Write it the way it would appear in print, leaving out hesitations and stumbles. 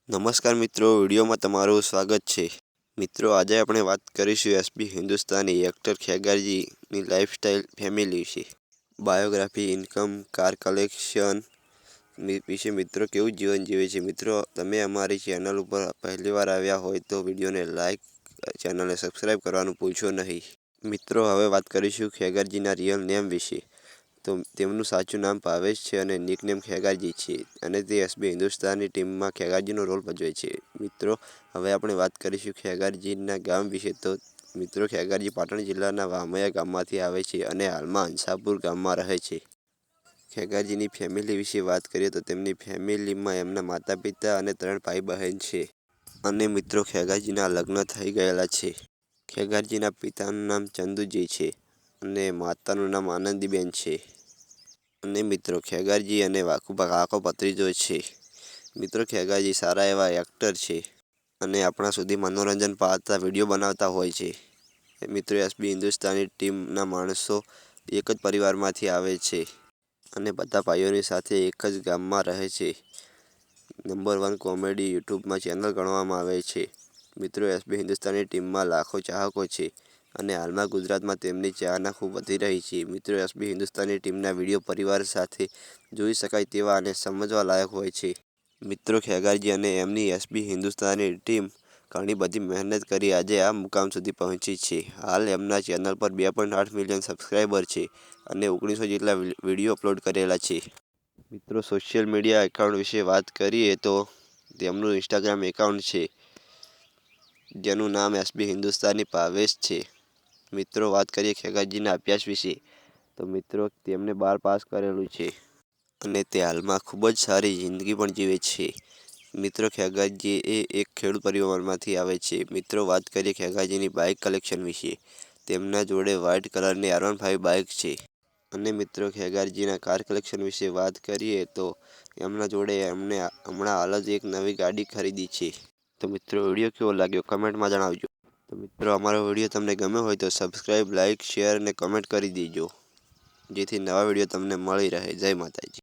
નમસ્કાર મિત્રો, વિડીયોમાં તમારું સ્વાગત છે। મિત્રો, આજે આપણે વાત કરીશું એસબી હિન્દુસ્તાની એક્ટર ખેગારજીની લાઇફસ્ટાઇલ ફેમિલી વિશે। બાયોગ્રાફી, ઇન્કમ, કાર કલેક્શન વિશે મિત્રો કેવું જીવન જીવે છે। મિત્રો, તમે અમારી ચેનલ ઉપર પહેલીવાર આવ્યા હોય તો વિડીયોને લાઇક, ચેનલને સબસ્ક્રાઈબ કરવાનું ભૂલશો નહીં। મિત્રો, હવે વાત કરીશું ખેગારજીના રિયલ નેમ વિશે। તો તેમનું સાચું નામ ભાવેશ છે અને નિકનેમ ખેગારજી છે અને તે એસબી હિન્દુસ્તાની ટીમમાં ખેગારજીનો રોલ ભજવે છે। મિત્રો, હવે આપણે વાત કરીશું ખેગારજીના ગામ વિશે। તો મિત્રો, ખેગારજી પાટણ જિલ્લાના વામયા ગામમાંથી આવે છે અને હાલમાં હંસાપુર ગામમાં રહે છે। ખેગારજીની ફેમિલી વિશે વાત કરીએ તો તેમની ફેમિલીમાં એમના માતા પિતા અને 3 ભાઈ બહેન છે અને મિત્રો ખેગારજીના લગ્ન થઈ ગયેલા છે। ખેગારજીના પિતાનું નામ ચંદુજી છે અને માતાનું નામ આનંદીબેન છે અને મિત્રો ખેગારજી અને વાકુબા કાકો ભત્રીજો છે। મિત્રો, ખેગારજી સારા એવા એક્ટર છે અને આપણા સુધી મનોરંજન પામતા વિડીયો બનાવતા હોય છે। મિત્રો, એસબી હિન્દુસ્તાની ટીમના માણસો એક જ પરિવારમાંથી આવે છે અને બધા ભાઈઓની સાથે એક જ ગામમાં રહે છે। નંબર 1 કોમેડી યુટ્યુબમાં ચેનલ ગણવામાં આવે છે। મિત્રો, એસબી હિન્દુસ્તાની ટીમમાં લાખો ચાહકો છે અને હાલમાં ગુજરાતમાં તેમની ચાહના ખૂબ વધી રહી છે। મિત્રો, એસબી હિન્દુસ્તાની ટીમના વિડીયો પરિવાર સાથે જોઈ શકાય તેવા અને સમજવા લાયક હોય છે। મિત્રો, ખેગારજી અને એમની એસબી હિન્દુસ્તાની ટીમ ઘણી બધી મહેનત કરી આજે આ મુકામ સુધી પહોંચી છે। હાલ એમના ચેનલ પર 2.8 મિલિયન સબસ્ક્રાઈબર છે અને 1900 જેટલા વિડીયો અપલોડ કરેલા છે। મિત્રો, સોશિયલ મીડિયા એકાઉન્ટ વિશે વાત કરીએ તો તેમનું ઇન્સ્ટાગ્રામ એકાઉન્ટ છે જેનું નામ એસબી હિન્દુસ્તાની ભાવેશ છે। મિત્રો, વાત કરીએ ખેગારજીના અભ્યાસ વિશે તો મિત્રો તેમને 12 પાસ કરેલું છે અને તે હાલમાં ખૂબ જ સારી જિંદગી પણ જીવે છે। મિત્રો, ખેગારજી એક ખેડૂત પરિવારમાંથી આવે છે। મિત્રો, વાત કરીએ ખેગારજીની બાઇક કલેક્શન વિશે। તેમના જોડે વ્હાઇટ કલરની R15 બાઇક છે અને મિત્રો ખેગારજીના કાર કલેક્શન વિશે વાત કરીએ તો એમના જોડે એમને હમણાં હાલ જ એક નવી ગાડી ખરીદી છે। તો મિત્રો, વિડીયો કેવો લાગ્યો કમેન્ટમાં જણાવજો। તો મિત્રો, અમારો વિડીયો તમને ગમ્યો હોય તો સબસ્ક્રાઈબ, લાઇક, શેર અને કમેન્ટ કરી દેજો જેથી નવા વિડીયો તમને મળી રહે। જય માતાજી।